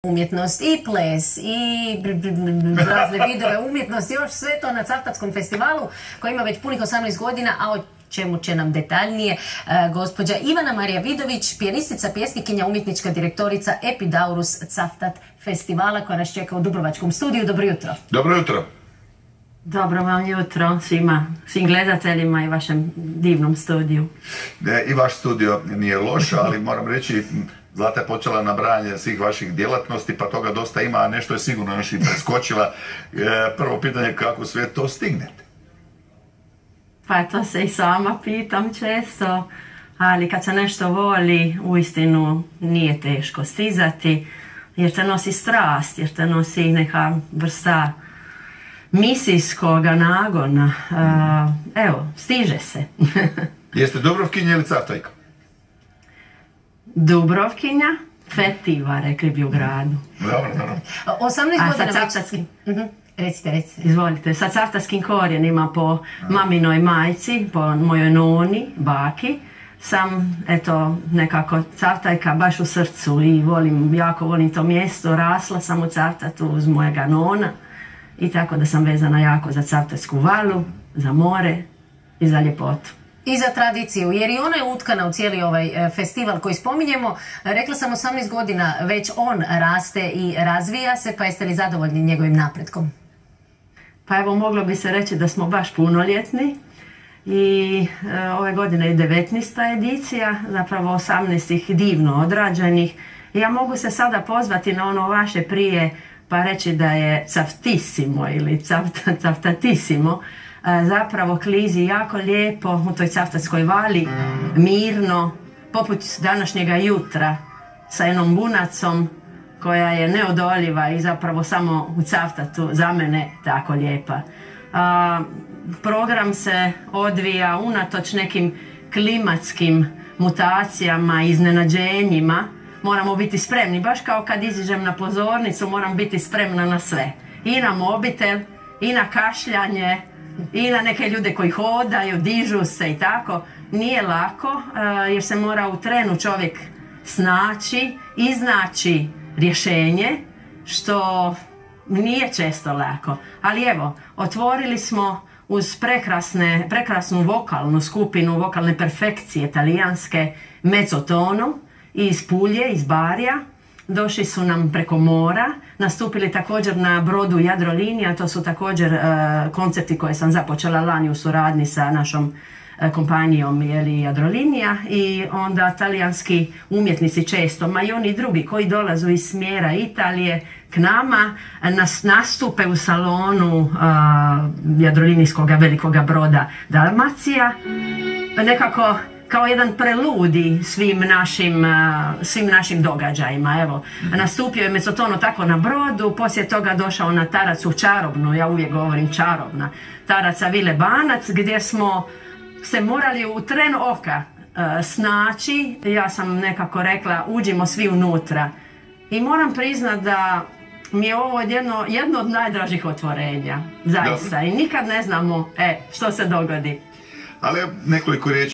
umjetnost i ples i razne vidove umjetnosti, još sve to na Cavtatskom festivalu koji ima već punih 18 godina, a o čemu će nam detaljnije gospođa Ivana Marija Vidović, pijanistica, pjesnikinja, umjetnička direktorica Epidaurus Cavtat festivala koja nas čeka u Dubrovačkom studiju. Dobro jutro. Dobro jutro. Dobro vam jutro svim gledateljima i vašem divnom studiju. I vaš studio nije loš, ali moram reći, Zlata je počela nabrajanje svih vaših djelatnosti, pa toga dosta ima, a nešto je sigurno još i preskočila. Prvo pitanje, kako sve to stignete? Pa to se i sama pitam često, ali kad se nešto voli, uistinu nije teško stizati, jer te nosi strast, jer te nosi neka vrsta misijskog nagona. Evo, stiže se. Jeste Dubrovkinja ili Cavtajka? Dubrovkinja, fetiva, rekli bi u gradu. Dobro, dobro. 18 godina sa cavtatskim. Recite. Izvolite, sa cavtatskim korijenima po maminoj majci, po mojoj noni, baki, sam, eto, nekako Cavtajka baš u srcu i jako volim to mjesto, rasla sam u Cavtatu uz mojega nona i tako da sam vezana jako za Cavtatsku valu, za more i za ljepotu. I za tradiciju, jer i ona je utkana u cijeli ovaj festival koji spominjemo. Rekla sam 18 godina, već on raste i razvija se, pa jeste li zadovoljni njegovim napretkom? Pa evo, moglo bi se reći da smo baš punoljetni i ove godine je 19. edicija, zapravo 18 divno odrađenih. I ja mogu se sada pozvati na ono vaše prije pa reći da je Cavtissimo ili Cavtatissimo zapravo klizi jako lijepo u toj Cavtatskoj vali, mirno, poput današnjega jutra, sa jednom bunacom koja je neodoljiva i zapravo samo u Cavtatu za mene tako lijepa. Program se odvija unatoč nekim klimatskim mutacijama, iznenađenjima. Moramo biti spremni, baš kao kad iziđem na pozornicu, moram biti spremna na sve. I na mobitel, i na kašljanje, i na neke ljude koji hodaju, dižu se i tako. Nije lako jer se mora u trenu čovjek snaći, iznaći rješenje, što nije često lako. Ali evo, otvorili smo uz prekrasnu vokalnu skupinu, vokalne perfekcije talijanske, Mezzotono, iz Pulje, iz Barija. Došli su nam preko mora, nastupili također na brodu Jadrolinija, to su također koncepti koje sam započela lani u suradnji sa našom kompanijom Jadrolinija, i onda talijanski umjetnici često, ma i oni drugi koji dolazu iz smjera Italije k nama, nastupe u salonu Jadrolinijskog velikoga broda Dalmacija, nekako kao jedan preludi svim našim događajima. Evo, nastupio je Mezzotono tako na brodu, poslije toga došao na taracu čarobnu, ja uvijek govorim čarobna, taraca Vile Banac, gdje smo se morali u tren oka snaći. Ja sam nekako rekla, uđimo svi unutra. I moram priznat da mi je ovo jedno od najdražih otvorenja, zaista. I nikad ne znamo što se dogodi. Ali nekoliko riječi